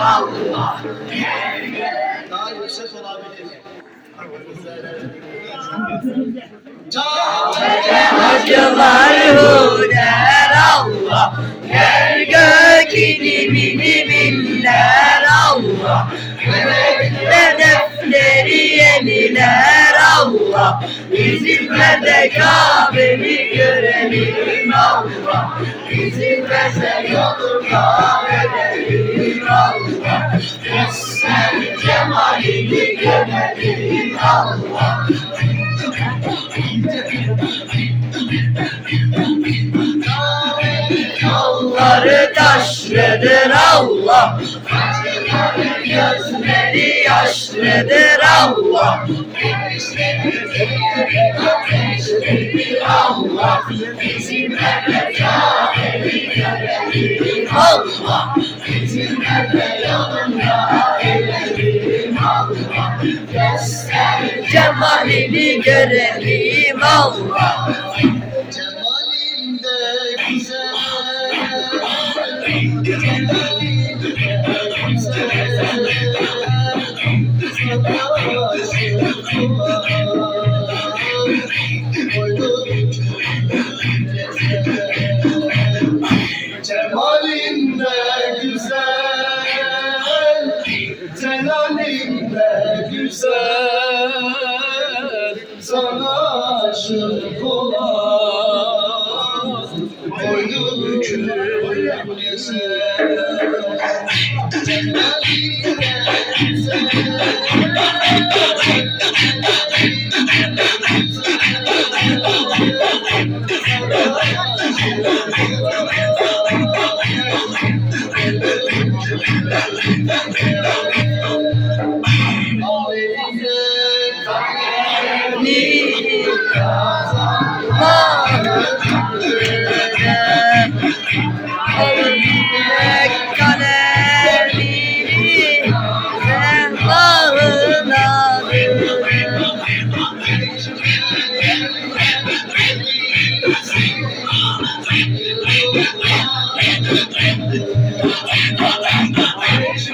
Allah. Daha yüksek olabilir. Acılar huder Allah. Yer gök ilimini biller Allah. Ve defteri yeniler Allah. İzin ver de Kabe'mi görelim Allah. İzin verse yolunda verelim Allah. Göster cemalini görelim Allah. Yolları taşlıdır Allah. Gözleri yaşlıdır Allah. Allah izin ver de Kabe'mi görelim Allah. İzin ver de yolunda erelim Allah. Göster cemalini görelim Allah. Cemalinde güzel, cemalinde güzel, celalinde güzel, sana aşık olan boynu bükülür güzel, cemalinde güzel.